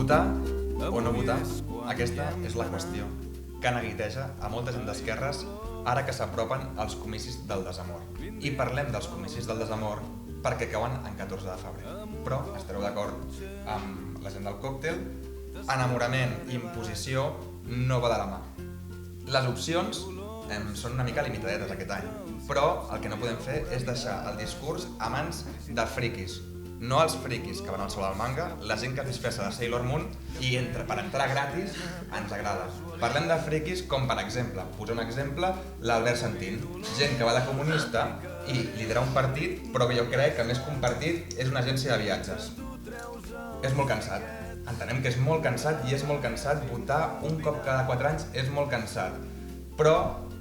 Votar o no votar? Aquesta és la qüestió que neguiteja a molta gent d'esquerres ara que s'apropen els comicis del desamor. I parlem dels comicis del desamor perquè cauen en 14 de febrer. Però estareu d'acord amb la gent del còctel, enamorament i imposició no va de la mà. Les opcions són una mica limitadetes aquest any, però el que no podem fer és deixar el discurs a mans de friquis. No els friquis que van al sol al manga, la gent que es disfressa de Sailor Moon i per entrar gratis ens agrada. Parlem de friquis com, per exemple, posar un exemple, l'Albert Santín, gent que va de comunista i lidera un partit, però que jo crec que més que un partit és una agència de viatges. És molt cansat. Entenem que és molt cansat i és molt cansat votar un cop cada 4 anys, és molt cansat. Però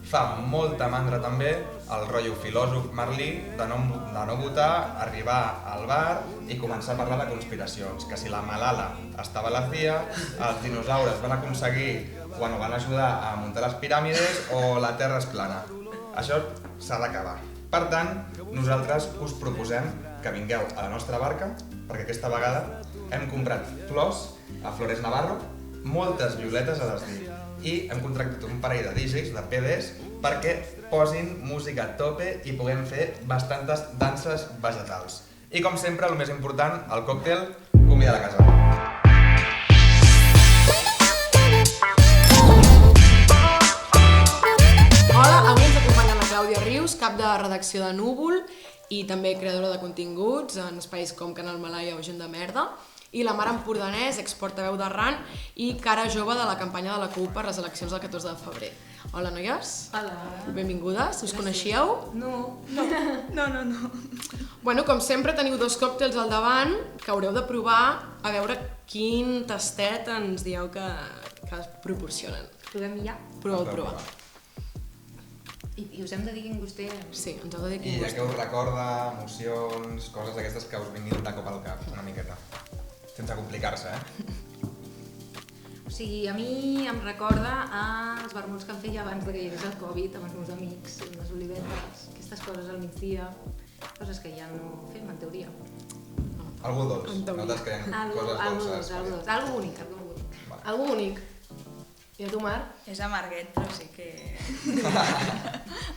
fa molta mandra també el rotllo filòsof Merlí de no votar, arribar al bar i començar a parlar de conspiracions, que si la Malala estava a la CIA, els dinosaures van aconseguir quan ho van ajudar a muntar les piràmides o la Terra és plana. Això s'ha d'acabar. Per tant, nosaltres us proposem que vingueu a la nostra barca, perquè aquesta vegada hem comprat flors a Flores Navarro, moltes violetes a desdir, i hem contractat un parell de DJs, de PDs, perquè posin música a tope i puguem fer bastantes danses vegetals. I com sempre, el més important, el còctel, comida de casa. Hola, avui ens acompanya la Clàudia Rius, cap de redacció de Núvol i també creadora de continguts en espais com Canal Malaya o Gent de Merda, i la Mar Empordanès, exportaveu d'Arran i cara jove de la campanya de la CUP per les eleccions del 14 de febrer. Hola, noies. Hola. Benvingudes. Us coneixíeu? No. Bueno, com sempre teniu 2 còctels al davant que haureu de provar a veure quin tastet ens dieu que proporcionen. Provem ja. Proveu. I us hem de dir quin gust té? Sí, ens heu de dir I quin ja gust. que us recorda emocions, coses d'aquestes que us vinguin de cop al cap, una miqueta. Sense complicar-se, O sigui, a mi em recorda als vermuts que em feia abans que hi hagués el Covid, amb els meus amics, amb les olivetes, aquestes coses al migdia, coses que ja no fem, en teoria. Algú dolç, no t'escreen coses dolces. Algo bonic. Vale. Algú únic. I a tu, Mar? És amarguet, però sí que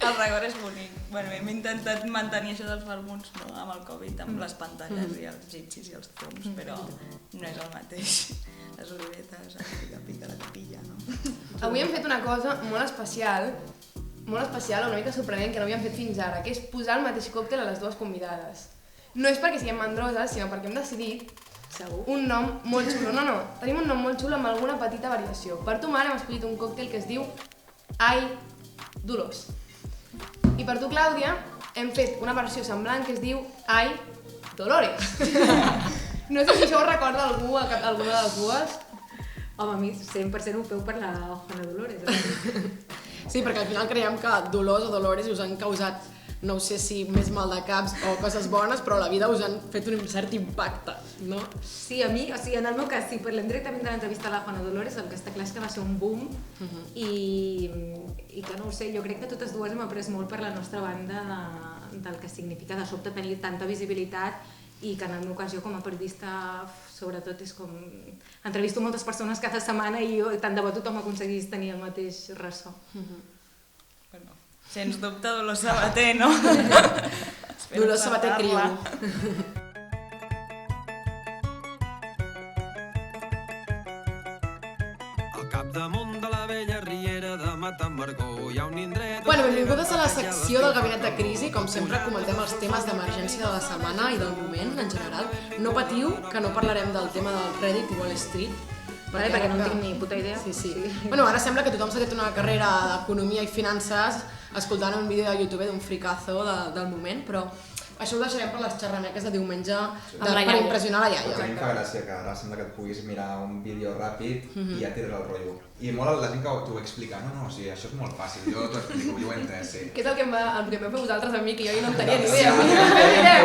el rigor és bonic. Bueno, hem intentat mantenir això dels vermuts, no? Amb el Covid, amb les pantalles i els gitxis i els zooms, però no és el mateix. Les olivetes, el pica la capilla, no? Avui hem fet una cosa molt especial, una mica sorprenent, que no havíem fet fins ara, que és posar el mateix còctel a les dues convidades. No és perquè siguem mandroses, sinó perquè hem decidit un nom molt xulo. No, tenim un nom molt xulo amb alguna petita variació. Per tu, Mare, hem escollit un còctel que es diu Ai Dolors. I per tu, Clàudia, hem fet una versió semblant que es diu Ai Dolores. No sé si això ho recorda algú, alguna de les dues. Home, a mi 100% ho feu per la Juana Dolores. Sí, perquè al final creiem que Dolors o Dolores us han causat, no sé si més mal de caps o coses bones, però a la vida us han fet un cert impacte, no? Sí, a mi, o sigui, en el meu cas, si parlem directament de l'entrevista a la Juana Dolores, el que està clar és que va ser un boom i que no ho sé, jo crec que totes dues hem après molt per la nostra banda del que significa de sobte tenir tanta visibilitat i que en el meu cas jo com a periodista sobretot és com... Entrevisto moltes persones cada setmana i tant de bo tothom aconseguís tenir el mateix ressò. Bueno, sens dubte Dolors Sabater, no? Dolors Sabater Criu. Al capdamunt de la vella riera de Matamargó hi ha un indret... Bueno, benvingudes a la secció del Gabinet de Crisi. Com sempre, comentem els temes d'emergència de la setmana i del moment, en general. No patiu, que no parlarem del tema del Reddit i Wall Street. Perquè no en tinc ni puta idea. Sí. Bueno, ara sembla que tothom s'ha fet una carrera d'economia i finances escoltant un vídeo de YouTube d'un fricazo del moment, però això ho deixarem per les xerrameques de diumenge per impressionar la iaia. A mi em fa gràcia que ara sembla que et puguis mirar un vídeo ràpid i ja tindràs el rotllo. I molt la gent que t'ho explica, no, o sigui, això és molt fàcil, jo t'ho explico, jo ho he entès, sí. Que és el que m'heu fet vosaltres a mi, que jo no en tenia ni idea.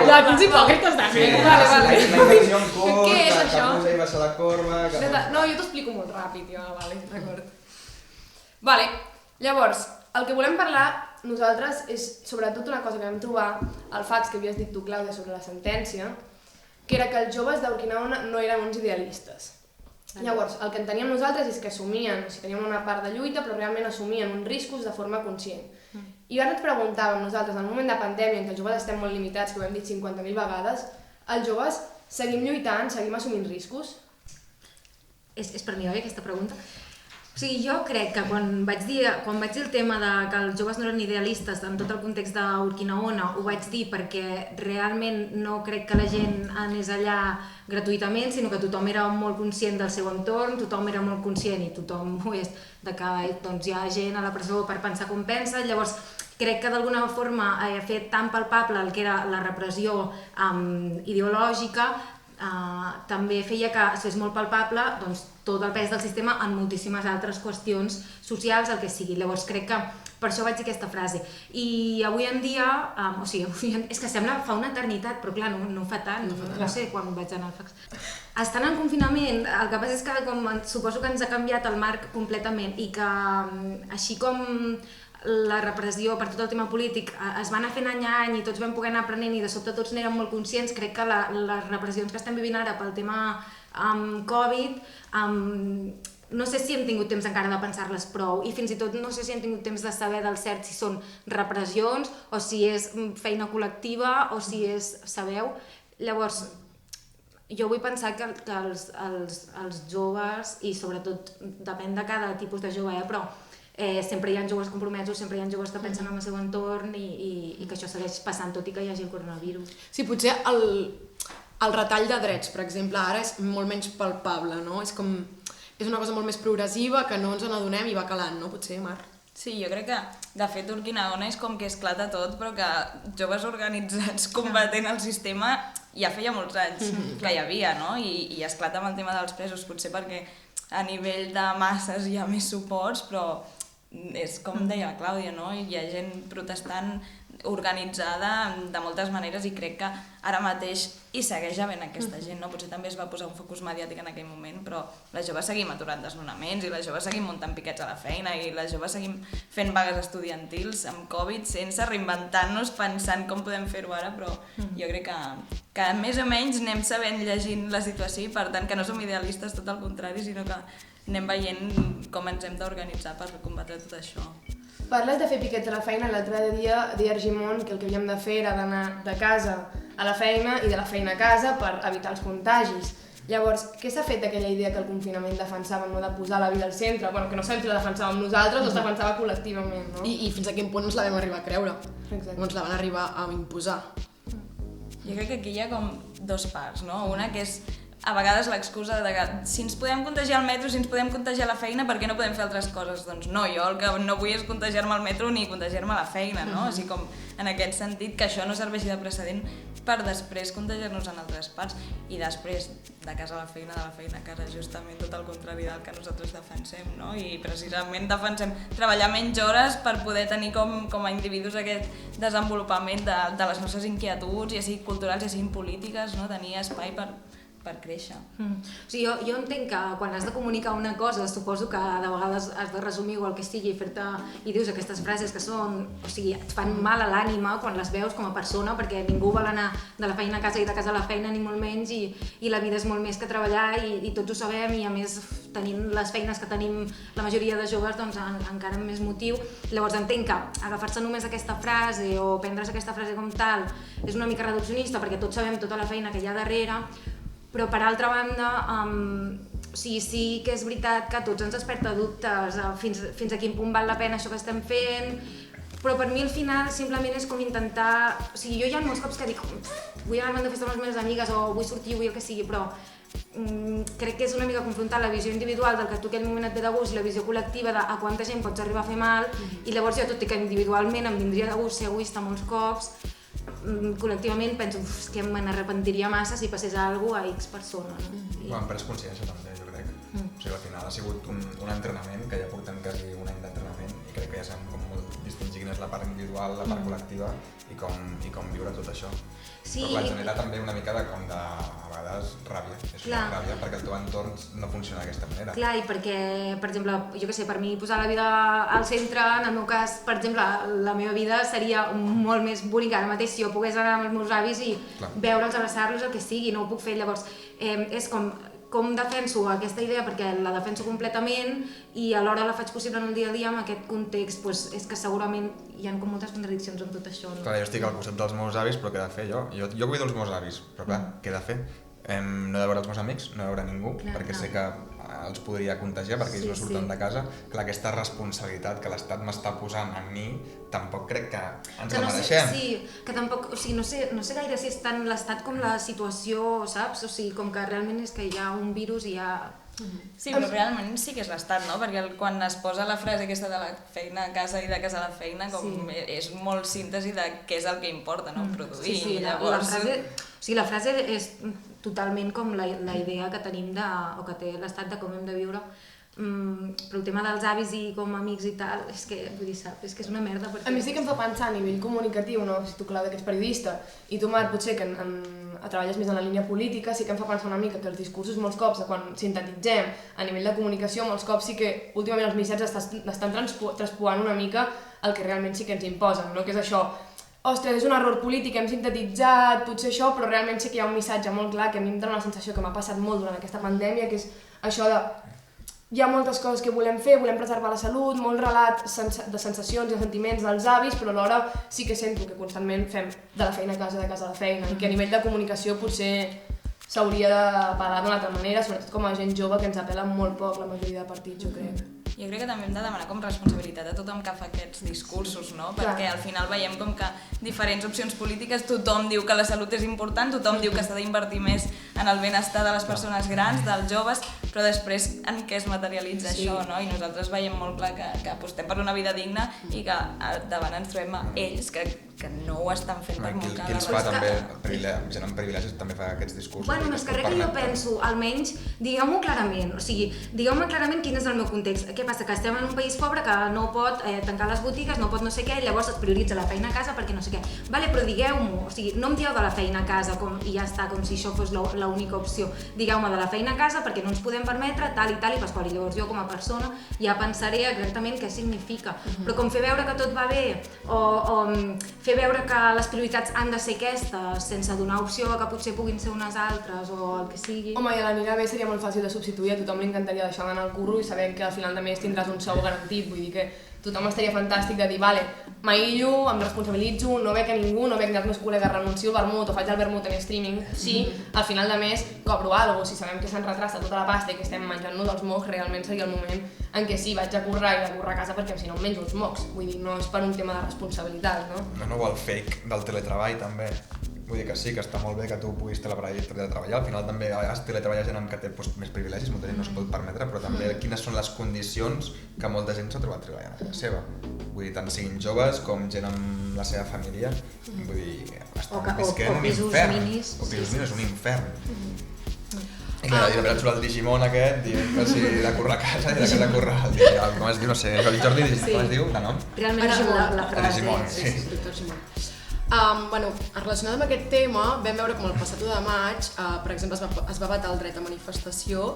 Ja, quins hipòcrites de Sí, fer. Vale. la inversió en corsa, Què és que això? puja i baixa la corba... No, jo t'ho explico molt ràpid, vale, d'acord. Vale, llavors, el que volem parlar nosaltres és sobretot una cosa que vam trobar al fax que havies dit tu, Clàudia, sobre la sentència, que era que els joves d'Urquinaona no eren uns idealistes. Llavors, el que enteníem nosaltres és que assumien, o sigui, teníem una part de lluita, però realment assumien uns riscos de forma conscient. I ara ens preguntàvem nosaltres, en un moment de pandèmia en què els joves estem molt limitats, que ho hem dit 50.000 vegades, els joves seguim lluitant, seguim assumint riscos? És per mi, oi, aquesta pregunta? O sigui, jo crec que quan vaig dir el tema de que els joves no eren idealistes en tot el context d'Urquinaona, ho vaig dir perquè realment no crec que la gent anés allà gratuïtament, sinó que tothom era molt conscient del seu entorn, tothom era molt conscient i tothom ho és, de que doncs, hi ha gent a la presó per pensar com pensa. Llavors, crec que d'alguna forma fer tan palpable el que era la repressió ideològica també feia que es fes molt palpable doncs, tot el pes del sistema en moltíssimes altres qüestions socials, el que sigui. Llavors crec que per això vaig dir aquesta frase. I avui en dia, és que fa una eternitat, però clar, no fa tant, no sé quan vaig anar al fax. Estant en confinament, el que passa és que suposo que ens ha canviat el marc completament i que així com la repressió per tot el tema polític es va anar fent any a any i tots vam poder anar aprenent i de sobte tots n'érem molt conscients, crec que les repressions que estem vivint ara pel tema Covid, no sé si hem tingut temps encara de pensar-les prou i fins i tot no sé si hem tingut temps de saber del cert si són repressions o si és feina col·lectiva o si és, sabeu? Llavors, jo vull pensar que els joves, i sobretot depèn de cada tipus de jove, però sempre hi ha joves compromesos, sempre hi ha joves que pensen en el seu entorn i que això segueix passant tot i que hi hagi el coronavirus. Sí, potser el retall de drets, per exemple, ara és molt menys palpable, no? És una cosa molt més progressiva que no ens n'adonem i va calant, no? Potser, Mar? Sí, jo crec que, de fet, Urquinaona és com que esclata tot, però que joves organitzats combatent el sistema ja feia molts anys que hi havia, no? I esclata amb el tema dels presos, potser perquè a nivell de masses hi ha més suports, però és com deia la Clàudia, no? Hi ha gent protestant organitzada de moltes maneres i crec que ara mateix hi segueix havent aquesta gent, no? Potser també es va posar un focus mediàtic en aquell moment, però les joves seguim aturant desnonaments i les joves seguim muntant piquets a la feina i les joves seguim fent vagues estudiantils amb Covid sense reinventar-nos pensant com podem fer-ho ara, però jo crec que més o menys anem sabent llegint la situació i per tant que no som idealistes, tot el contrari, sinó que anem veient com ens hem d'organitzar per combatre tot això. Parles de fer piquets a la feina. L'altre dia deia Argimon que el que havíem de fer era d'anar de casa a la feina i de la feina a casa per evitar els contagis. Llavors, què s'ha fet d'aquella idea que el confinament defensàvem, no, de posar la vida al centre? Bueno, que no sabem si la defensàvem nosaltres o es defensava col·lectivament, no? I fins a quin punt ens la vam arribar a creure? Exacte. O ens la van arribar a imposar? Jo crec que aquí hi ha com dos parts, no? Una que és a vegades l'excusa de que si ens podem contagiar al metro, si ens podem contagiar a la feina, per què no podem fer altres coses? Doncs no, jo el que no vull és contagiar-me al metro ni contagiar-me a la feina, no? Així com en aquest sentit que això no serveixi de precedent per després contagiar-nos en altres parts i després de casa a la feina, de la feina a casa, justament tot el contrari del que nosaltres defensem, no? I precisament defensem treballar menys hores per poder tenir com a individus aquest desenvolupament de les nostres inquietuds, ja sigui culturals, ja siguin polítiques, no? Tenir espai per créixer. O sigui, jo entenc que quan has de comunicar una cosa, suposo que de vegades has de resumir o el que sigui i dius aquestes frases que són, o sigui, et fan mal a l'ànima quan les veus com a persona, perquè ningú vol anar de la feina a casa i de casa a la feina, ni molt menys, i la vida és molt més que treballar i tots ho sabem, i a més tenint les feines que tenim la majoria de joves, doncs encara amb més motiu. Llavors entenc que agafar-se només aquesta frase o prendre's aquesta frase com tal és una mica reduccionista, perquè tots sabem tota la feina que hi ha darrere, però per altra banda, sí que és veritat que a tots ens desperta dubtes fins a quin punt val la pena això que estem fent, però per mi al final simplement és com intentar... O sigui, jo hi ha molts cops que dic vull anar-me'n de festa amb les meves amigues o vull sortir, vull el que sigui, però crec que és una mica confrontar la visió individual del que tu aquell moment et ve de gust i la visió col·lectiva de a quanta gent pots arribar a fer mal, i llavors jo, tot i que individualment em vindria de gust ser egoista molts cops, col·lectivament penso que me n'arrepentiria massa si passés alguna cosa a X persona. Ho hem pres consciència també, jo crec. O sigui, al final ha sigut un entrenament, que ja portem quasi un any d'entrenament, i crec que ja sabem com molt distingir quina és la part individual, la part col·lectiva i com viure tot això. Sí, però clar, genera també una mica a vegades ràbia, és una ràbia perquè el teu entorn no funciona d'aquesta manera. Clar, i perquè, per exemple, jo què sé, per mi posar la vida al centre, en el meu cas, per exemple, la meva vida seria molt més bonica ara mateix si jo pogués anar amb els meus avis i veure'ls, abraçar-los, el que sigui, no ho puc fer, llavors és com com defenso aquesta idea, perquè la defenso completament i alhora la faig possible en el dia a dia amb aquest context, doncs és que segurament hi ha com moltes contradiccions en tot això. No? Clar, jo estic al costat dels meus avis, però què he de fer jo? Jo cuido els meus avis, però clar, què he de fer? No he de veure els meus amics, no he de veure ningú, perquè sé que els podria contagiar perquè ells no surten de casa. Clar, aquesta responsabilitat que l'Estat m'està posant a mi, tampoc crec que ens la mereixem. Sí, que tampoc, o sigui, no sé gaire si és tant l'Estat com la situació, saps? O sigui, com que realment és que hi ha un virus i hi ha... Sí, però realment sí que és l'Estat, no? Perquè quan es posa la frase aquesta de la feina a casa i de casa a la feina, com és molt síntesi de què és el que importa, no? Produir. Sí, la frase és totalment com la idea que tenim o que té l'Estat de com hem de viure, però el tema dels avis i com amics i tal, és que, vull dir, saps, és que és una merda. Perquè... A mi sí que em fa pensar a nivell comunicatiu, no? Si tu, Clàudia, que ets periodista, i tu, Marc, potser que treballes més en la línia política, sí que em fa pensar una mica que els discursos molts cops, quan sintetitzem a nivell de comunicació, molts cops sí que últimament els mitjans estan traspuant una mica el que realment sí que ens imposen, no? Que és això, ostres, és un error polític, hem sintetitzat, potser això, però realment sí que hi ha un missatge molt clar que a mi em dona la sensació que m'ha passat molt durant aquesta pandèmia, que és això de hi ha moltes coses que volem fer, volem preservar la salut, molt relat de sensacions i sentiments dels avis, però alhora sí que sento que constantment fem de la feina a casa, de casa a la feina, i que a nivell de comunicació potser s'hauria de parlar d'una altra manera, sobretot com a gent jove que ens apel·la molt poc la majoria de partits, jo crec. Jo crec que també hem de demanar com responsabilitat a tothom que fa aquests discursos, no? Perquè al final veiem com que diferents opcions polítiques, tothom diu que la salut és important, tothom diu que s'ha d'invertir més en el benestar de les persones grans, dels joves, però després en què es materialitza això, no? I nosaltres veiem molt clar que apostem per una vida digna i que davant ens trobem a ells que no ho estan fent per molt Qui els fa també, gent amb privilegis també fa aquests discursos. Bueno, més que res que jo penso, almenys, digueu-m'ho clarament, o sigui, digueu-me clarament quin és el meu context. Què passa? Que estem en un país pobre que no pot tancar les botigues, no pot no sé què, i llavors es prioritza la feina a casa perquè no sé què. Vale, però digueu-m'ho, o sigui, no em dieu de la feina a casa i ja està, com si això fos l'única opció. Digueu-me de la feina a casa perquè no ens podem permetre tal i pasqual, i llavors jo com a persona ja pensaré exactament què significa. Però com fer veure que tot va bé o fer veure que les prioritats han de ser aquestes sense donar opció a que potser puguin ser unes altres o el que sigui. Home, i a l'anirà bé seria molt fàcil de substituir, a tothom li encantaria deixar d'anar al curro i sabent que al final de mes tindràs un sou garantit, vull dir que tothom estaria fantàstic de dir, vale, m'aïllo, em responsabilitzo, no veig a ningú, no veig ni els meus col·legues, renuncio al vermut o faig el vermut en streaming, sí, al final de mes cobro alguna cosa, si sabem que se'n retrasta tota la pasta i que estem menjant-nos dels mocs, realment seria el moment en què sí, vaig a currar i a currar a casa perquè si no em menjo els mocs, vull dir, no és per un tema de responsabilitat, no? No, o el fake del teletreball també. Vull dir que sí, que està molt bé que tu puguis teletreballar, al final també es teletreballa gent que té més privilegis, molta gent no s'ho pot permetre, però també quines són les condicions que molta gent s'ha trobat treballant a casa seva. Vull dir, tant siguin joves com gent amb la seva família, vull dir, estan visquent un infern. O pisos minis, és un infern. I clar, i de veritat surt el Digimon aquest, dient que sí, de currar a casa i de casa a currar al dia. Com es diu, no sé, el Jordi, com es diu, de nom? Realment la frase. Digimon, sí. Doctor Simón. Bueno, relacionat amb aquest tema, vam veure com el passat 1 de maig, per exemple, es va vetar el dret a manifestació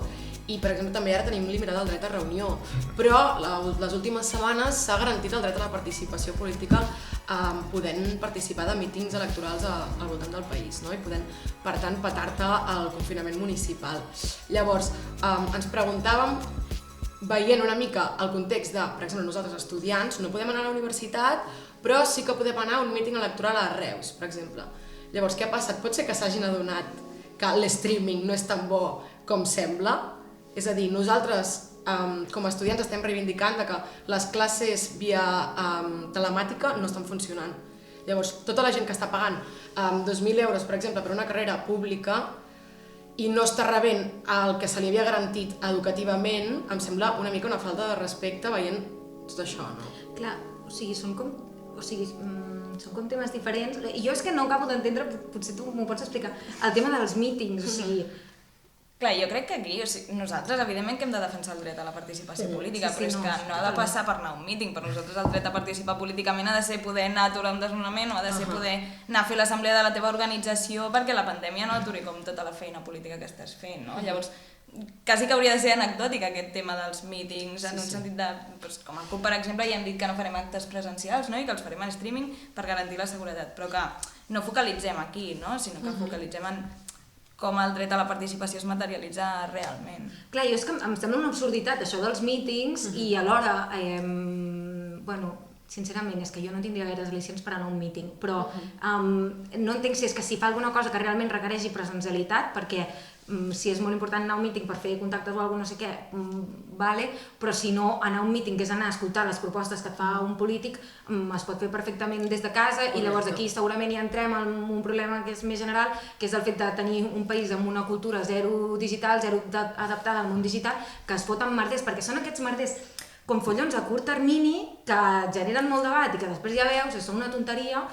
i, per exemple, també ara tenim limitat el dret a reunió. Però les últimes setmanes s'ha garantit el dret a la participació política podent participar de mítings electorals al voltant del país, no? I podent, per tant, petar-te el confinament municipal. Llavors, ens preguntàvem, veient una mica el context de, per exemple, nosaltres estudiants, no podem anar a la universitat, però sí que podem anar a un míting electoral a Reus, per exemple. Llavors, què ha passat? Pot ser que s'hagin adonat que l'streaming no és tan bo com sembla? És a dir, nosaltres, com a estudiants, estem reivindicant que les classes via telemàtica no estan funcionant. Llavors, tota la gent que està pagant 2.000 euros, per exemple, per una carrera pública i no està rebent el que se li havia garantit educativament, em sembla una mica una falta de respecte veient tot això, no? Clar, o sigui, són com temes diferents. I jo és que no acabo d'entendre, potser tu m'ho pots explicar, el tema dels mítings, o sigui... Clar, jo crec que aquí, nosaltres evidentment que hem de defensar el dret a la participació política, però és que no ha de passar per anar a un míting. Per nosaltres el dret a participar políticament ha de ser poder anar a aturar un desnonament o ha de ser poder anar a fer l'assemblea de la teva organització perquè la pandèmia no aturi com tota la feina política que estàs fent, no? Llavors, quasi que hauria de ser anecdòtic aquest tema dels mítings, en un sentit de, com a CUP, per exemple, ja hem dit que no farem actes presencials, no? I que els farem en streaming per garantir la seguretat, però que no focalitzem aquí, no? Sinó que focalitzem en com el dret a la participació es materialitza realment. Clar, jo és que em sembla una absurditat això dels mítings i alhora, bueno, sincerament, és que jo no tindria gaires al·licions per anar a un míting, però no entenc si és que si fa alguna cosa que realment requereixi presencialitat, perquè si és molt important anar a un míting per fer contactes o alguna no sé què, vale, però si no, anar a un míting que és anar a escoltar les propostes que et fa un polític es pot fer perfectament des de casa i llavors aquí segurament hi entrem en un problema que és més general, que és el fet de tenir un país amb una cultura zero digital, zero adaptada al món digital, que es foten merders, perquè són aquests merders com follons a curt termini que generen molt debat i que després ja veus que són una tonteria,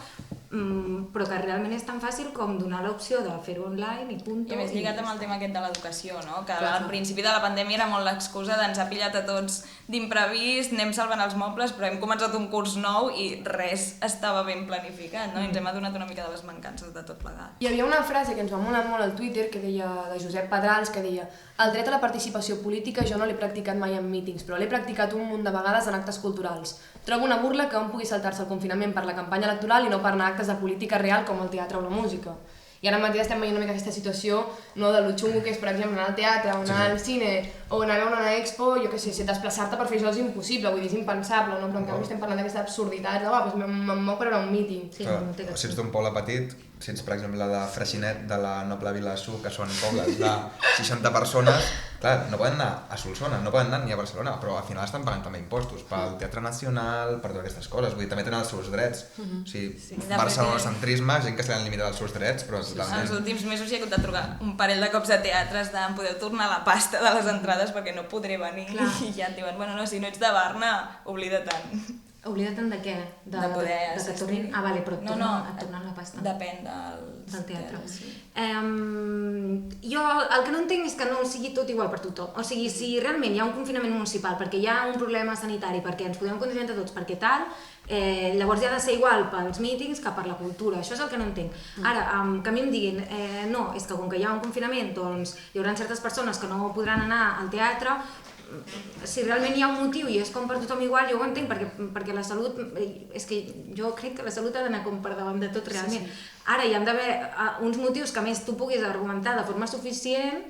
però que realment és tan fàcil com donar l'opció de fer-ho online i punt. I a més lligat amb el tema aquest de l'educació, no? Que al principi de la pandèmia era molt l'excusa d'ens ha pillat a tots d'imprevist, anem salvant els mobles, però hem començat un curs nou i res estava ben planificat, no? I ens hem adonat una mica de les mancances de tot plegat. Hi havia una frase que ens va molar molt al Twitter que deia, de Josep Pedrals, que deia: el dret a la participació política jo no l'he practicat mai en mítings, però l'he practicat un munt de vegades en actes culturals. Trobo una burla que hom pugui saltar-se el confinament per la campanya electoral i no per anar a actes de política real com el teatre o la música. I ara mateix estem veient una mica aquesta situació, no, de lo xungo que és, per exemple, anar al teatre, o anar al cine, o anar a veure una expo, jo què sé, desplaçar-te per fer això és impossible, vull dir, és impensable, no? Però en canvi estem parlant d'aquesta absurditat, de, doncs me'n moc per anar a un míting. Sí, si ets d'un poble petit, si ets, per exemple, de Freixenet, de la Noble Vilassar, que són pobles de 60 persones, clar, no poden anar a Solsona, no poden anar ni a Barcelona, però al final estan pagant també impostos pel Teatre Nacional, per totes aquestes coses, vull dir, també tenen els seus drets. O sigui, barcelonocentrisme, gent que se li han limitat els seus drets, però totalment... Els últims mesos hi ha hagut de trucar un parell de cops a teatres de em podeu tornar la pasta de les entrades perquè no podré venir. Clar. I ja et diuen, bueno, no, si no ets de Barna, oblida-te'n. Oblida-te'n de què? De poder assistir. Que tornin... Ah, vale, però et tornen la pasta. Depèn del teatre. Sí. Jo el que no entenc és que no sigui tot igual per tothom. O sigui, si realment hi ha un confinament municipal perquè hi ha un problema sanitari, perquè ens podem contagiar entre tots, perquè tal, llavors hi ha de ser igual pels mítings que per la cultura. Això és el que no entenc. Ara, que a mi em diguin, no, és que com que hi ha un confinament, doncs hi haurà certes persones que no podran anar al teatre. Si realment hi ha un motiu i és com per tothom igual, jo ho entenc, perquè la salut, és que jo crec que la salut ha d'anar com per davant de tot realment. Ara hi han d'haver uns motius que a més tu puguis argumentar de forma suficient,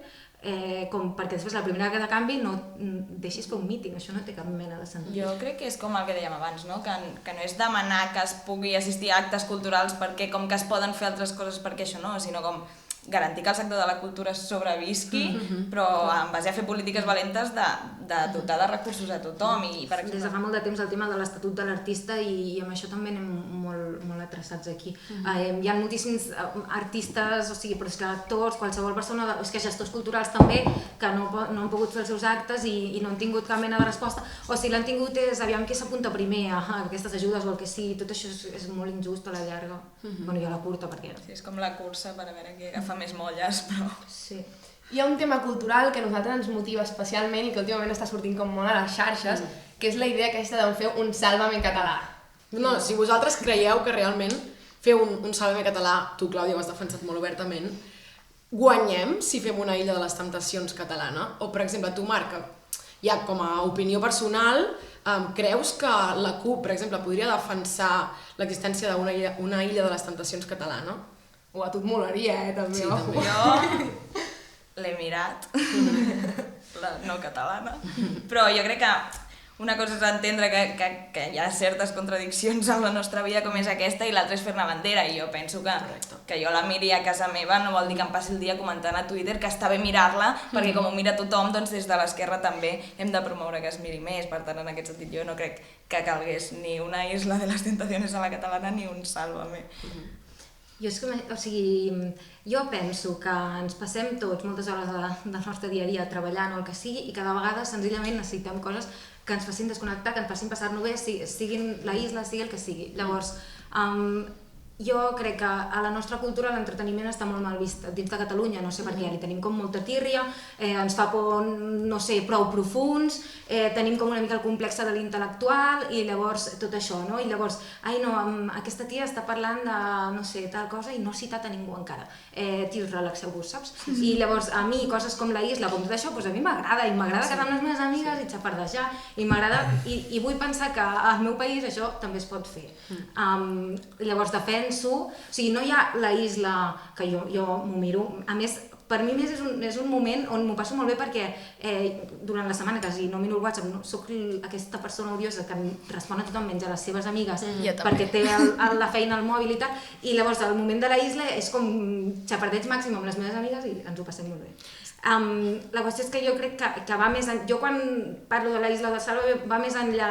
com perquè després la primera que de canvi no deixis fer un míting, això no té cap mena de sentit. Jo crec que és com el que dèiem abans, no? Que no és demanar que es pugui assistir a actes culturals perquè com que es poden fer altres coses perquè això no, sinó com garantir que el sector de la cultura sobrevisqui, però en base a fer polítiques valentes de dotar de recursos a tothom. I, per exemple... Des de fa molt de temps el tema de l'Estatut de l'Artista i amb això també anem molt atreçats aquí. Hi ha moltíssims artistes, o sigui, però és que actors, qualsevol persona, és que gestors culturals també, que no han pogut fer els seus actes i no han tingut cap mena de resposta, o si l'han tingut és aviam qui s'apunta primer a aquestes ajudes o el que sigui, tot això és molt injust a la llarga, bueno, i a la curta, perquè... Sí, és com la cursa per a veure qui agafa més molles, però... Sí. Hi ha un tema cultural que a nosaltres ens motiva especialment i que últimament està sortint com molt a les xarxes, que és la idea aquesta de fer un Sálvame català. No, si vosaltres creieu que realment fer un Sálvame català, tu, Clàudia, ho has defensat molt obertament, guanyem si fem una Illa de les Temptacions catalana? O, per exemple, tu, Marc, ja com a opinió personal, creus que la CUP, per exemple, podria defensar l'existència d'una Illa de les Temptacions catalana? O a tu et molaria, també. Sí, també. Jo l'he mirat, la no catalana, però jo crec que una cosa és entendre que hi ha certes contradiccions en la nostra vida com és aquesta i l'altra és fer-ne bandera, i jo penso que jo la miri a casa meva no vol dir que em passi el dia comentant a Twitter que està bé mirar-la, perquè com ho mira tothom, doncs des de l'esquerra també hem de promoure que es miri més. Per tant, en aquest sentit, jo no crec que calgués ni una Isla de les Tentaciones a la catalana ni un Sálvame. Jo és que, o sigui, jo penso que ens passem tots moltes hores del nostre dia a dia treballant o el que sigui i cada vegada senzillament necessitem coses que ens facin desconnectar, que ens facin passar-nos bé, siguin la isla, sigui el que sigui. Llavors, jo crec que a la nostra cultura l'entreteniment està molt mal vist dins de Catalunya, no sé per què, li tenim com molta tírria, ens fa por, no sé, prou profuns, tenim com una mica el complexe de l'intel·lectual i llavors tot això, no? I llavors, ai no, aquesta tia està parlant de, no sé, tal cosa i no ha citat a ningú encara. Tios, relaxeu-vos, saps? I llavors a mi coses com la isla, com tot això, doncs a mi m'agrada, i m'agrada quedar amb les meves amigues i xafardejar, i m'agrada, i vull pensar que al meu país això també es pot fer. Llavors defenso, o sigui, no hi ha la isla que jo m'ho miro, a més per mi més és un moment on m'ho passo molt bé perquè durant la setmana quasi no miro el WhatsApp, no, soc aquesta persona odiosa que respon a tothom menys a les seves amigues perquè té la feina al mòbil i tal, i llavors el moment de la isla és com xafardeig màxim amb les meves amigues i ens ho passem molt bé. La qüestió és que jo crec que va més jo quan parlo de la Isla de Salva va més enllà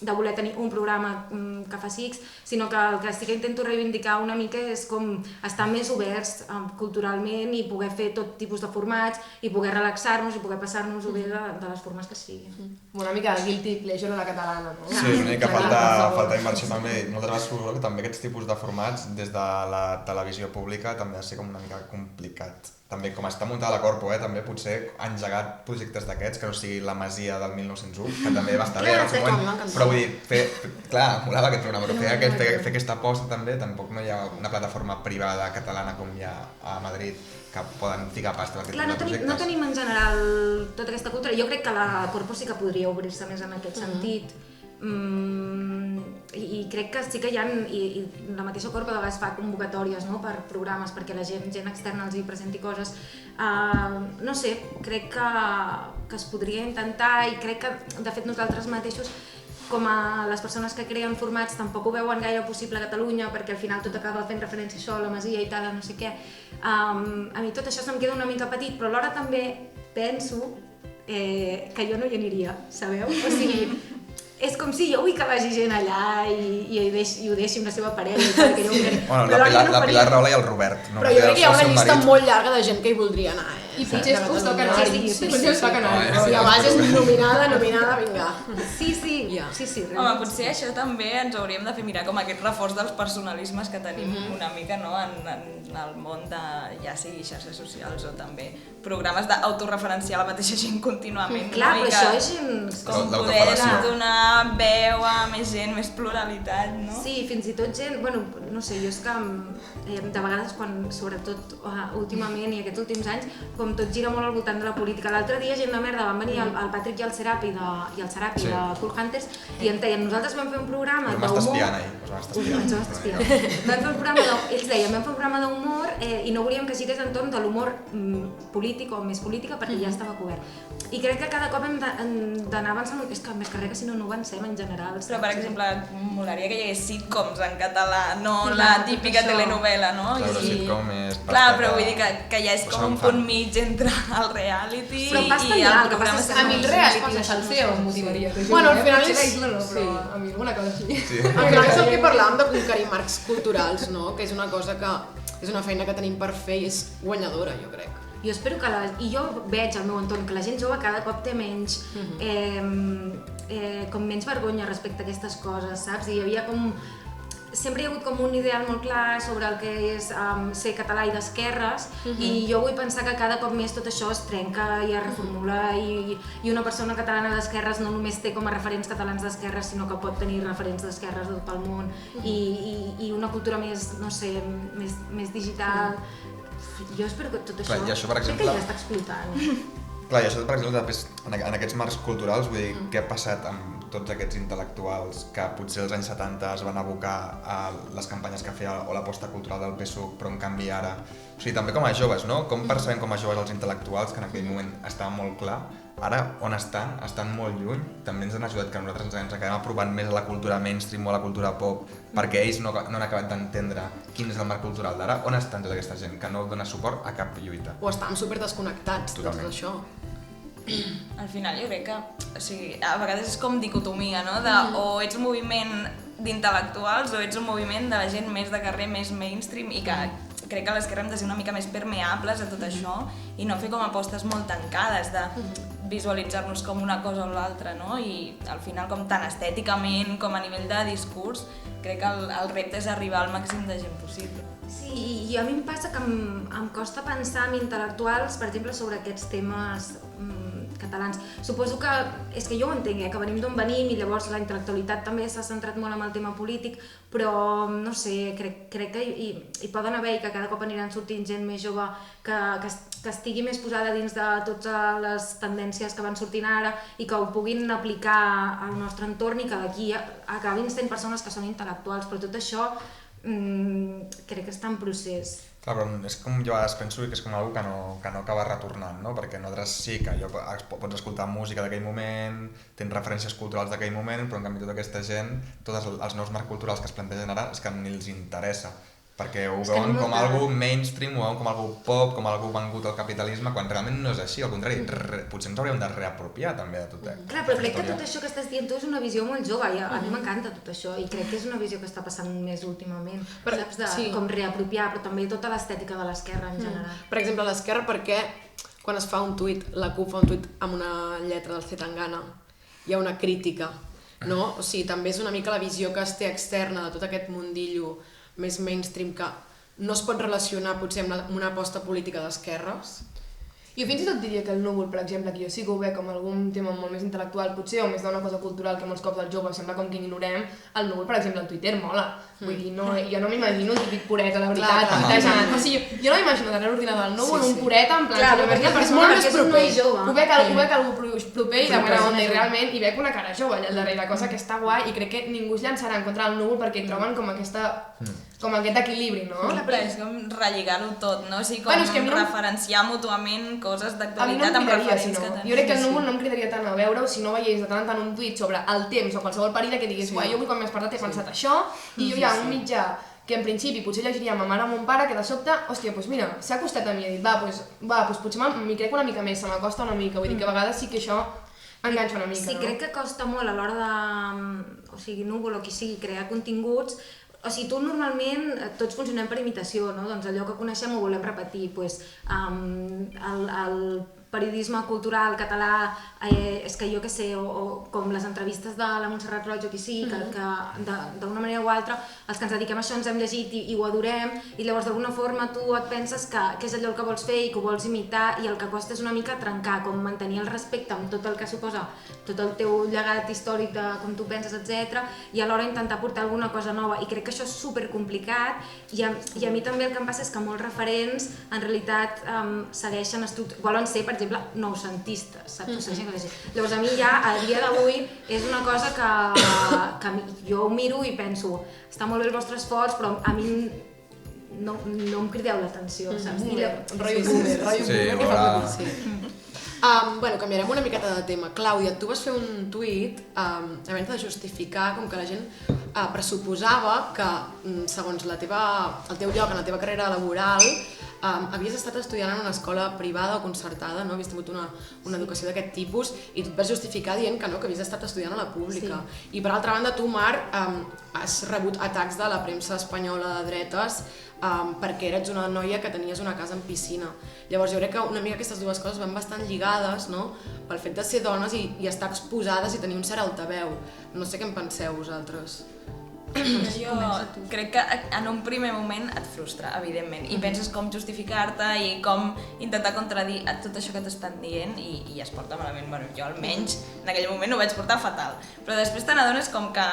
de voler tenir un programa que faci X, sinó que el que sí que intento reivindicar una mica és com estar més oberts culturalment i poder fer tot tipus de formats i poder relaxar-nos i poder passar-nos-ho bé de les formes que siguin. Una mica de guilty pleasure a la catalana, no? Sí, és una mica falta inversió també. Nosaltres suposo que també aquests tipus de formats des de la televisió pública també ha de ser com una mica complicat. També com està muntada la Corpo, també potser ha engegat projectes d'aquests, que no sigui la Masia del 1901, que també va estar bé en el seu moment, però vull dir, clar, molava aquest programa, però fer aquesta aposta també, tampoc no hi ha una plataforma privada catalana com hi ha a Madrid que poden ficar pasta en aquest tipus de projectes. No tenim en general tota aquesta cultura, jo crec que la Corpo sí que podria obrir-se més en aquest sentit, i crec que sí que hi ha, i la mateixa Corpo de vegades fa convocatòries per programes perquè la gent externa els hi presenti coses, no sé, crec que es podria intentar i crec que de fet nosaltres mateixos com a les persones que creen formats tampoc ho veuen gaire possible a Catalunya perquè al final tot acaba fent referència a això, a la Masia i tal, no sé què. A mi tot això se'm queda una mica petit, però alhora també penso que jo no hi aniria, sabeu? O sigui, és com si jo vull que vagi gent allà i ho deixi amb la seva parella i tal, que jo la Pilar Rahola i el Robert. Però jo crec que hi ha una llista molt llarga de gent que hi voldria anar, I potser us toca anar, potser us toca anar. Si a base és nominada, vinga. Sí, home, potser això també ens hauríem de fer mirar com aquest reforç dels personalismes que tenim una mica en el món de, ja sigui xarxes socials o també programes d'autoreferenciar la mateixa gent contínuament. Clar, però això és gent... Com poder donar veu a més gent, més pluralitat, no? Sí, fins i tot gent, bueno, no sé, jo és que de vegades quan, sobretot últimament i aquests últims anys, com tot gira molt al voltant de la política. L'altre dia gent de merda van venir el Patrick i el Serapi de Cool Hunters i em deien, nosaltres vam fer un programa d'humor... Us vam estar espiant. Vam fer un programa, ells deien, vam fer un programa d'humor i no volíem que girés entorn de l'humor polític o més política perquè ja estava cobert. I crec que cada cop hem d'anar avançant, és que més que res que si no avancem en general. Però per exemple, molaria que hi hagués sitcoms en català, no la típica telenovela, no? Clar, però sitcom és... Clar, però vull dir que ja és com un punt mig entre el reality i el programa. A mi el reality de salseo em motivaria. Bueno, al final és... Però a mi alguna cosa així. Al final és el que parlàvem de conquerir marcs culturals, no? Que és una cosa que... És una feina que tenim per fer i és guanyadora, jo crec. Jo espero que i jo veig al meu entorn que la gent jove cada cop té menys com menys vergonya respecte a aquestes coses, saps? I hi havia com... Sempre hi ha hagut com un ideal molt clar sobre el que és ser català i d'esquerres i jo vull pensar que cada cop més tot això es trenca i es reformula i una persona catalana d'esquerres no només té com a referents catalans d'esquerres sinó que pot tenir referents d'esquerres de tot el món i una cultura més, no sé, més digital. Jo espero que tot això, clar, per exemple, crec que ja està explotant. Clar, i això, per exemple, després, en aquests marcs culturals, vull dir, què ha passat amb tots aquests intel·lectuals que potser als anys 70 es van abocar a les campanyes que feia o l'aposta cultural del PSUV, però en canvi ara... O sigui, també com a joves, no? Com percebem com a joves els intel·lectuals, que en aquell moment estava molt clar, ara on estan? Estan molt lluny. També ens han ajudat que nosaltres ens acabem apropant més a la cultura mainstream o a la cultura pop, perquè ells no han acabat d'entendre quin és el marc cultural d'ara. On estan tota aquesta gent que no dona suport a cap lluita? O estàvem superdesconnectats de tot això. Al final jo crec que, o sigui, a vegades és com dicotomia, no? De o ets un moviment d'intel·lectuals o ets un moviment de la gent més de carrer, més mainstream i que crec que a l'esquerra hem de ser una mica més permeables a tot això i no fer com apostes molt tancades de visualitzar-nos com una cosa o l'altra, no? I al final com tant estèticament com a nivell de discurs crec que el repte és arribar al màxim de gent possible. Sí, i a mi em passa que em costa pensar en intel·lectuals, per exemple, sobre aquests temes catalans. Suposo que, és que jo ho entenc, que venim d'on venim i llavors la intel·lectualitat també s'ha centrat molt en el tema polític, però no sé, crec que hi poden haver i que cada cop aniran sortint gent més jove que estigui més posada dins de totes les tendències que van sortint ara i que ho puguin aplicar al nostre entorn i que d'aquí acabin sent persones que són intel·lectuals, però tot això crec que està en procés. Clar, però és com jo a vegades penso que és com algo que no acaba retornant, no? Perquè nosaltres sí que pots escoltar música d'aquell moment, tens referències culturals d'aquell moment, però en canvi tota aquesta gent, tots els nous marcs culturals que es plantegen ara és que ni els interessa, perquè ho veuen com algo mainstream, ho veuen com algo pop, com algo vengut al capitalisme, quan realment no és així, al contrari, potser ens hauríem de reapropiar també de tot. Clar, però crec que tot això que estàs dient tu és una visió molt jove, i a mi m'encanta tot això, i crec que és una visió que està passant més últimament, saps, de com reapropiar, però també tota l'estètica de l'esquerra en general. Per exemple, a l'esquerra, perquè quan es fa un tuit, la CUP fa un tuit amb una lletra del Zetangana, hi ha una crítica, no? O sigui, també és una mica la visió que es té externa de tot aquest mundillo més mainstream que no es pot relacionar potser amb una aposta política d'esquerres. Jo fins i tot diria que el núvol, per exemple, que jo sí que ho veig com algun tema molt més intel·lectual, potser, o més d'una cosa cultural que molts cops els joves sembla com que ignorem, el núvol, per exemple, al Twitter mola. Vull dir, jo no m'imagino el típic pureta, la veritat, tuitejant. O sigui, jo no m'imagino darrere l'ordinador del núvol un pureta, en plan, és molt més proper. Ho veig algú proper i de bona onda, i realment hi veig una cara jove allà al darrere, cosa que està guai, i crec que ningú es llançarà en contra del núvol perquè hi troben com aquest equilibri, no? Però és com relligar-ho tot, no? O sigui, com referenciar mútuament coses d'actualitat amb referents que tenim. Jo crec que el núvol no em cridaria tant a veure-ho si no veiés de tant en tant un tuit sobre el temps o qualsevol període que digués jo avui quan m'he despertat he pensat això, i jo hi ha un mitjà que en principi potser llegiria ma mare o mon pare, que de sobte, hòstia, doncs mira, s'ha acostat a mi i ha dit, doncs potser m'hi crec una mica més, se m'acosta una mica, vull dir que a vegades sí que això enganxa una mica, no? Sí, crec que costa molt a l'hora de, o sigui, núvol o qui sigui, crear continguts. O sigui, normalment tots funcionem per imitació, no? Doncs allò que coneixem ho volem repetir, doncs el periodisme cultural català, és que jo què sé, o com les entrevistes de la Montserrat Roig o qui sigui, que d'una manera o altra els que ens dediquem a això ens hem llegit i ho adorem, i llavors d'alguna forma tu et penses que és allò que vols fer i que ho vols imitar, i el que costa és una mica trencar, com mantenir el respecte amb tot el que suposa tot el teu llegat històric de com tu penses, etc. I alhora intentar portar alguna cosa nova, i crec que això és supercomplicat, i a mi també el que em passa és que molts referents en realitat segueixen volen ser, per exemple, noucentistes, saps? Llavors a mi ja, a dia d'avui, és una cosa que jo ho miro i penso, està molt bé el vostre esforç, però a mi no em crideu l'atenció, saps? Rotllo boomer. Bueno, canviarem una miqueta de tema. Clàudia, tu vas fer un tuit abans de justificar com que la gent pressuposava que, segons el teu lloc en la teva carrera laboral, havies estat estudiant en una escola privada o concertada, no? Havies tingut una educació d'aquest tipus, i tu et vas justificar dient que no, que havies estat estudiant a la pública. I per altra banda, tu, Mar, has rebut atacs de la premsa espanyola de dretes perquè eres una noia que tenies una casa amb piscina. Llavors jo crec que una mica aquestes dues coses van bastant lligades, no? Pel fet de ser dones i estar exposades i tenir un cert altaveu. No sé què en penseu vosaltres. Jo crec que en un primer moment et frustra, evidentment, i penses com justificar-te i com intentar contradir a tot això que t'estan dient, i es porta malament. Bueno, jo almenys en aquell moment ho vaig portar fatal, però després te n'adones com que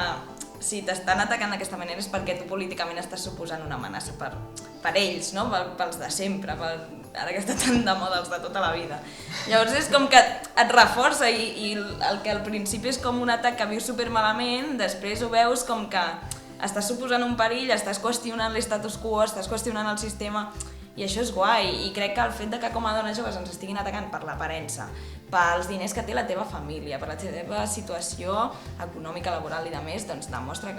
si t'estan atacant d'aquesta manera és perquè tu políticament estàs suposant una amenaça per ells, no? Pels de sempre, ara que està tan de moda els de tota la vida. Llavors és com que et reforça, i el que al principi és com un atac que vius supermalament, després ho veus com que estàs suposant un perill, estàs qüestionant l'estatus quo, estàs qüestionant el sistema, i això és guai. I crec que el fet de que com a dones joves ens estiguin atacant per l'aparença, pels diners que té la teva família, per la teva situació econòmica, laboral i de més, doncs demostra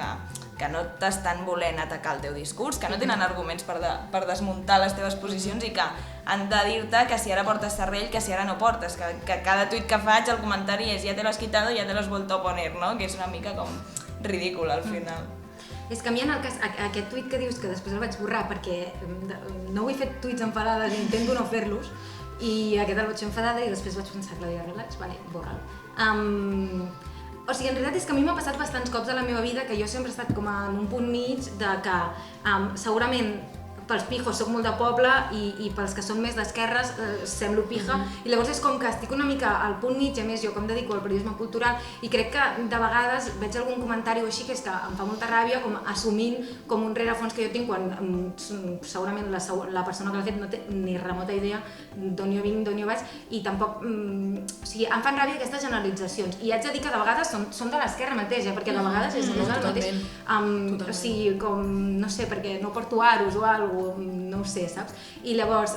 que no t'estan volent atacar el teu discurs, que no tenen arguments per desmuntar les teves posicions, i que han de dir-te que si ara portes serrell, que si ara no portes, que cada tuit que faig el comentari és ja te lo has quitado, ja te lo has vuelto a poner, no? Que és una mica com ridícul al final. És que a mi en el cas, aquest tuit que dius, que després el vaig borrar perquè no vull fer tuits enfadades i intento no fer-los, i aquest el vaig fer enfadada i després vaig pensar, Clàudia, relax, vale, borra'l. O sigui, en realitat és que a mi m'ha passat bastants cops a la meva vida que jo sempre he estat com en un punt mig de que segurament pels pijos soc molt de poble i pels que són més d'esquerres semblo pija, i llavors és com que estic una mica al punt mig, a més jo com dedico al periodisme cultural, i crec que de vegades veig algun comentari o així que és que em fa molta ràbia, com assumint com un rerefons que jo tinc quan segurament la persona que l'ha fet no té ni remota idea d'on jo vinc, d'on jo vaig, i tampoc, o sigui, em fan ràbia aquestes generalitzacions, i haig de dir que de vegades són de l'esquerra mateix, perquè de vegades és el mateix, o sigui, com, no sé, perquè no porto aros o alguna cosa, no no ho sé, saps? I llavors,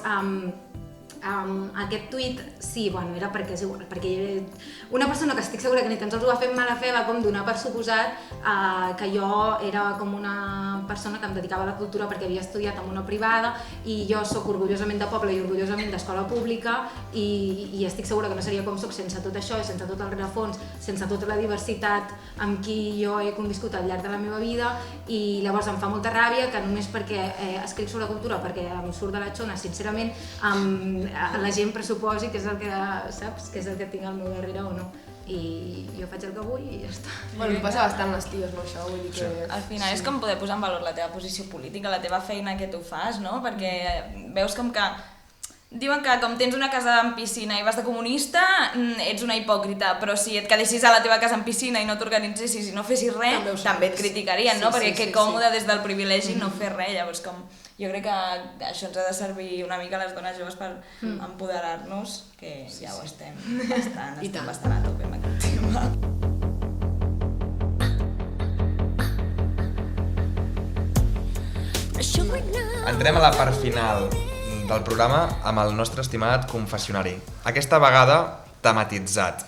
aquest tuit, sí, bueno, era perquè una persona que estic segura que ni tan sols ho va fer amb mala fe va com donar per suposat que jo era com una persona que em dedicava a la cultura perquè havia estudiat en una privada i jo sóc orgullosament de poble i orgullosament d'escola pública i estic segura que no seria com soc sense tot això i sense tot el rerefons, sense tota la diversitat amb qui jo he conviscut al llarg de la meva vida i llavors em fa molta ràbia que només perquè escric sobre cultura, perquè em surt de la xona, sincerament, la gent pressuposi que és el que, saps? Que és el que tinc al meu darrere o no. I jo faig el que vull i ja està. Bueno, passa bastant les ties, no, això? Vull dir que... Al final és com poder posar en valor la teva posició política, la teva feina que tu fas, no? Perquè veus com que diuen que com tens una casa amb piscina i vas de comunista, ets una hipòcrita, però si et quedessis a la teva casa amb piscina i no t'organitzessis i no fessis res, també et criticarien, no? Perquè que còmode des del privilegi no fer res, llavors com... Jo crec que això ens ha de servir una mica a les dones joves per empoderar-nos, que ja ho estem bastant a tope amb aquest tema. Entrem a la part final del programa amb el nostre estimat confessionari. Aquesta vegada tematitzat.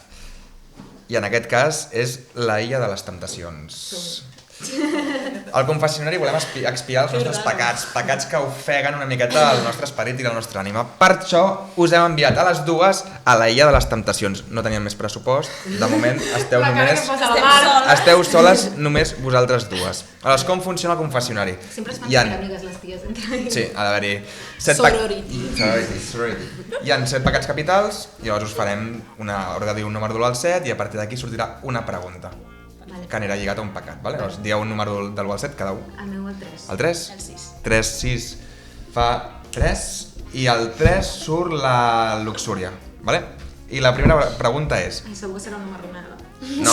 I en aquest cas és la illa de les temptacions. Al confessionari volem expiar els nostres pecats que ofeguen una miqueta el nostre esperit i la nostra ànima. Per això us hem enviat a les dues a la illa de les temptacions. No teníem més pressupost, de moment esteu soles només vosaltres dues. Aleshores, com funciona el confessionari? Sempre es fan ser amigues les ties entre ells. Sí, ha d'haver-hi... Sorority. Hi ha 7 pecats capitals i llavors us farem haureu de dir un número d'1 al 7 i a partir d'aquí sortirà una pregunta que anirà lligat a un pecat, vale? Llavors, dieu un número del 1 al 7 cada un. El meu el 3. El 3? El 6. 3, 6. Fa 3 i el 3 surt la luxúria, vale? I la primera pregunta és... Ai, segur que serà una marronada. No.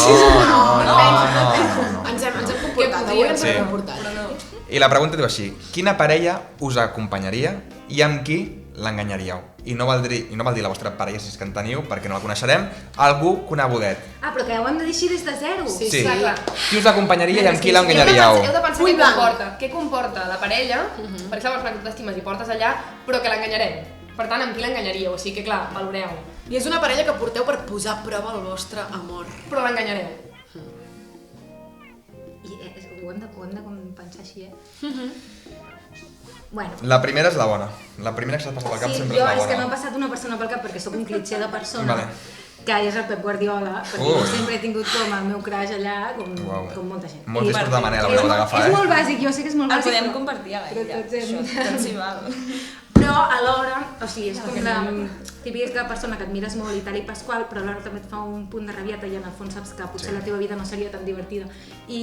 Ens hem comportat, avui ens hem comportat. I la pregunta diu així: quina parella us acompanyaria i amb qui l'enganyaríeu? I no vol dir la vostra parella si és que en teniu, perquè no la coneixerem, algú conegudet. Ah, però que ho hem de dir així des de zero. Sí. Clar. Qui us acompanyaria i amb qui l'enganyaríeu? Heu de pensar què comporta la parella, perquè és la persona que tu t'estimes i portes allà, però que l'enganyarem. Per tant, amb qui l'enganyaríeu? O sigui que, clar, valoreu. I és una parella que porteu per posar a prova el vostre amor. Però l'enganyareu. I ho hem de pensar així, Bueno. La primera és la bona. La primera que s'ha passat pel cap sempre és la bona. És que m'ha passat una persona pel cap perquè sóc un clitxé de persona que és el Pep Guardiola, perquè jo sempre he tingut com el meu crush allà, com molta gent. Molt discurs de Manel haureu d'agafar, És molt bàsic, jo sé que és molt bàsic. El podem compartir a l'illa, això s'hi val. Però alhora, o sigui, és com la típica persona que admires molt i tal i pasqual, però alhora també et fa un punt de rabieta i en el fons saps que potser la teva vida no seria tan divertida. I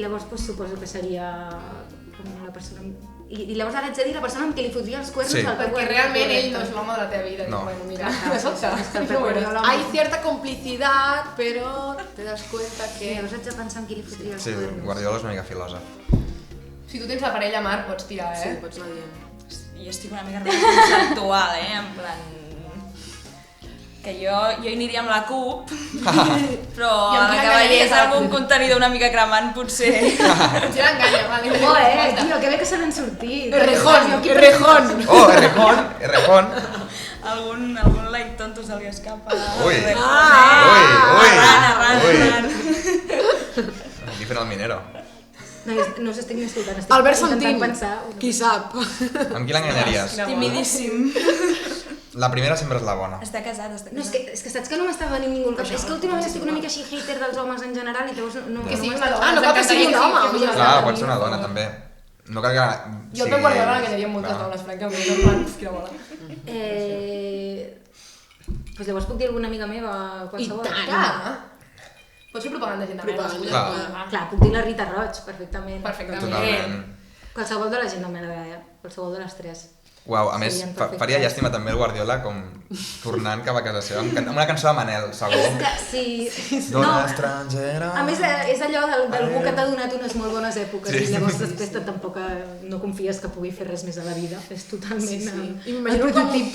llavors suposo que seria com la persona... I llavors ara haig de dir la persona amb qui li fotria els cuernos al Pep Guardiola. Perquè realment ell no és l'home de la teva vida. No. Bueno, mira, me sobta. Hay cierta complicidad, pero te das cuenta que... Llavors haig de pensar en qui li fotria els Sí, cuernos. Guardiola és una mica filòsof. Si tu tens la parella, Marc, pots tirar, Sí, pots anar dient. Jo estic una mica conceptual, en plan... Que jo hi aniria amb la CUP, però a la que veiés algun contenidor una mica cremant, potser... Potser l'enganya, vale. Tio, que bé que se n'han sortit. Errejón. Oh, Errejón. Algun like tonto se li escapa. Ui. Arran. Aquí fent el minero. No us estic ni escoltant, estic Albert intentant Santín, pensar. qui sap? Amb qui l'enganyaries? Timidíssim. La primera sempre és la bona. Està casat. No, és que saps que no m'està venint ningú al cap. És que últimament estic una mica així hater dels homes en general i llavors no... Que sigui m'està- una dona. no cal que sigui un home. Clar, pot ser una dona també. No cal que Jo el Pep Guardiola l'enganyaria amb moltes dones, francament. En plan, quina bola. Doncs llavors puc dir alguna amiga meva, qualsevol. I tant. Clar. Pots fer propaganda de gent de merda. Clar. Clar, puc dir la Rita Roig, perfectament. Perfectament. Totalment. Qualsevol de la gent de merda, qualsevol de les tres. Uau, a més, Serien perfectes. faria llàstima també el Guardiola com tornant cap a casa seva amb una cançó de Manel, segur. És que, sí. Dona estrangera. A més, és allò d'algú que t'ha donat unes molt bones èpoques Sí. i llavors després tampoc no confies que pugui fer res més a la vida. És totalment I el m'imagino prototip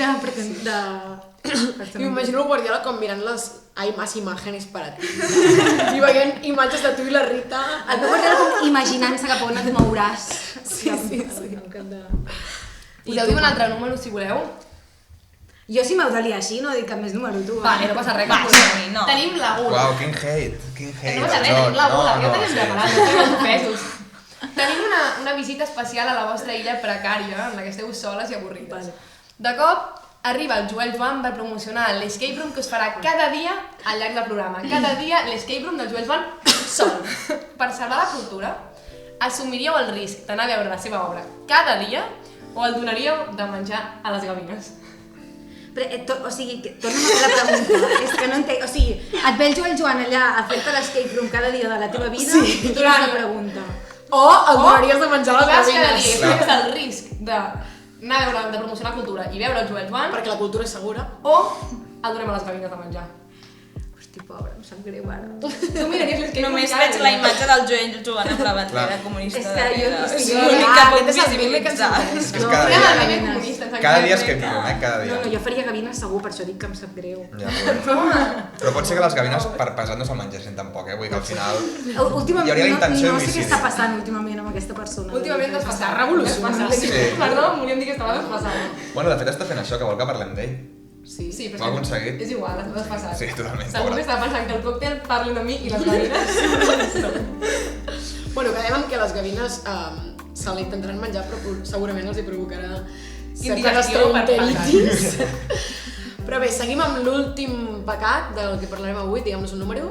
de... I m'imagino el Guardiola com mirant les hay más imágenes para ti. I veient imatges de tu i la Rita. Et veu veure com imaginant-se cap on et mouràs. Sí. Podeu dir un altre número, si voleu? Jo si m'heu de liar així no dic cap més número, tu. Vale, no passa res. Va, som-hi, no. Tenim la 1. Uau, quin hate. No passa res, tenim la 1, ja tenim sí. preparat, no tenim ofesos. Tenim una visita especial a la vostra illa precària, en la que esteu soles i avorrides. Vale. De cop, arriba el Joel Joan per promocionar l'escape room que us farà cada dia al llarg del programa. Cada dia l'escape room del Joel Joan sol. Per salvar la cultura, assumiríeu el risc d'anar a veure la seva obra cada dia o el donaríeu de menjar a les gavines? Però, o sigui, torna'm a fer la pregunta, és que no entenc, o sigui, et ve el Joel Joan allà a fer-te l'escape room cada dia de la teva vida i tu la pregunta. O el donaries de menjar a les Vas cada gavines. dia i tens el risc d'anar a veure, de promocionar cultura i veure el Joel Joan, Perquè la cultura és segura. o el donem a les gavines de menjar. Hosti, pobre, em sap greu ara. Tu miraries l'escape room Només cada veig dia. la imatge del Joel jugant amb la bandera Clar. comunista És de que jo- Rere. és És que l'únic jo- que puc aquest és el primer que ens visibilitzar. interessa. És que No, cada Farem dia, el moviment comunista, ens cada dia encanta. escape room, cada dia. No, jo faria gavines segur, per això dic que em sap greu. Ja, però pot ser que les gavines per pesat no se'l mengessin tampoc, Vull dir que al final... Últimament, Hi hauria la intenció no sé què d'homicidi. està passant últimament amb aquesta persona. Últimament Està revolucionant. Sí. Perdó, volíem dir que estava desfasada. Bueno, de fet està fent això, que vol que parlem d'ell. Sí. Sí, Ho però ha és que aconseguit. és igual, està desfasat. Sí, totalment, Segur pobre. que estava pensant que el còctel parli de mi i les gavines. Bueno, quedem amb que les gavines se l'intentaran menjar, però segurament els hi provocarà certa Indigestió per gastroenteritis. Però bé, seguim amb l'últim pecat del que parlarem avui, diguem-nos un número.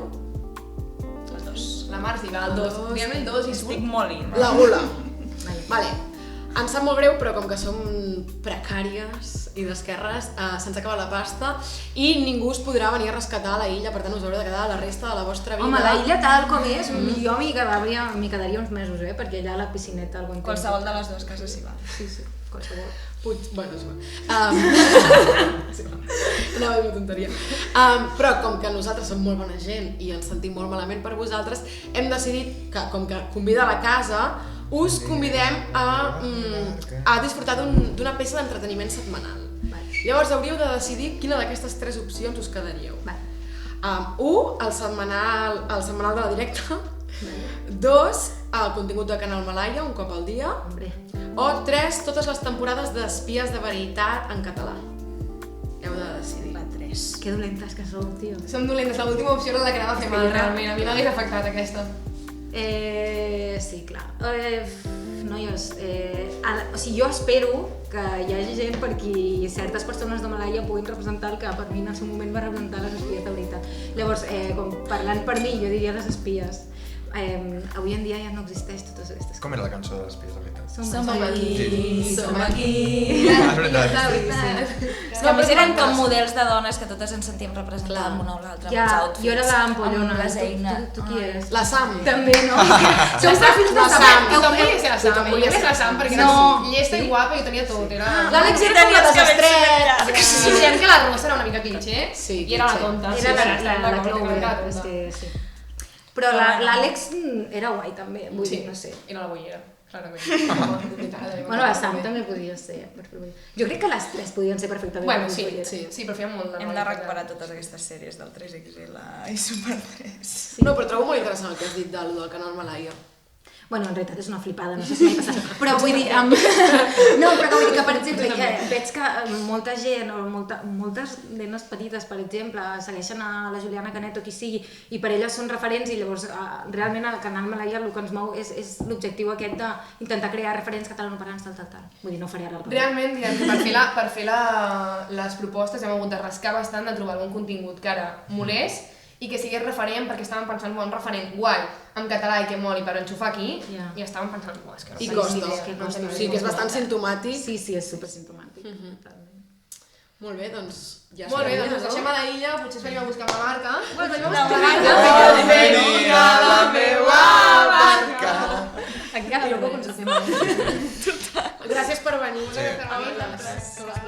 Les dos. La Marci va al 2. Diguem el 2 i Estic surt. molt in. La gula. Vale. Em sap molt greu, però com que som precàries i d'esquerres, se'ns acaba la pasta i ningú us podrà venir a rescatar a la illa, per tant us haureu de quedar la resta de la vostra vida. Home, la illa tal com és, jo m'hi quedaria uns mesos, perquè allà a la piscineta algo en Qualsevol de les dues cases s'hi va. Sí, qualsevol. Bueno, és igual. Sí, anava a dir una tonteria. Però com que nosaltres som molt bona gent i ens sentim molt malament per vosaltres, hem decidit que, com que convida a la casa, us convidem a disfrutar d'una peça d'entreteniment setmanal. Llavors hauríeu de decidir quina d'aquestes 3 opcions us quedaríeu. 1. El setmanal de la directa. 2. El contingut de Canal Malaya, un cop al dia. Hombre. O 3. Totes les temporades d'Espies de Veritat en català. Heu de decidir. La 3. Que dolentes que sou, tio. Som dolentes, l'última opció era la que anava a fer mal, realment. A mi m'hagués afectat aquesta. Sí, clar. Noies, o sigui, jo espero que hi hagi gent per qui certes persones de Malaya puguin representar el que per mi en el seu moment va representar les espies de veritat. Llavors, com parlant per mi, jo diria les espies. Avui en dia ja no existeix totes aquestes coses. Com era la cançó de les espies de veritat? Som aquí, Sí. som aquí. És veritat. És que a més eren com models de dones que totes ens sentíem representades amb una o l'altra, Ja, amb els outfits, jo era l'ampollona. amb les eines. Tu qui eres? La Sam. També, no? Som perfils de la saber. Sam. Tothom volia ser la Sam, Tothom jo volia més ser la Sam perquè No. era llesta i guapa i ho tenia tot. L'Àlex era com Tenia la els cabells desestrets. superllargs. I diem que la Rosa era una mica cliché Sí, i era la cliché. tonta. Era la d'acord, clown, era la és tonta. que sí. Però l'Àlex era guai també, vull dir, no sé. Era la bollera, clarament. Bueno, la Sam també podia ser. Jo crec que les 3 podien ser perfectament. Bueno, les sí, bolleres. sí, però feien molt de Hem mal. de recuperar totes aquestes sèries del 3XL i Super 3. No, però trobo molt interessant el que has dit del Canal Malaya. Bueno, en realitat és una flipada, no sé si m'he passat. Però vull dir, no, però que vull dir que, per exemple, veig que molta gent, o moltes nenes petites, per exemple, segueixen a la Juliana Canet o qui sigui, i per elles són referents, i llavors realment al Canal Malaya el que ens mou és l'objectiu aquest d'intentar crear referents catalanoparlants, tal. Vull dir, no faré ara el Realment, diguem que per fer les propostes hem hagut de rascar bastant de trobar algun contingut que ara molés i que sigués referent, perquè estàvem pensant un referent guai en català i que moli per enxufar aquí, i estàvem pensant, és que no I sé costa. ni idea, que no costa. sé O sigui que és bastant simptomàtic. Sí, és supersimptomàtic. Molt bé, doncs ja Molt bé, doncs ens no? deixem a la illa, potser ens venim a buscar una barca. Bueno, venim a La buscar una barca. barca. Benvinguda a la meva barca. Encara no ho consultem. Gràcies per venir. Sí. Gràcies per venir.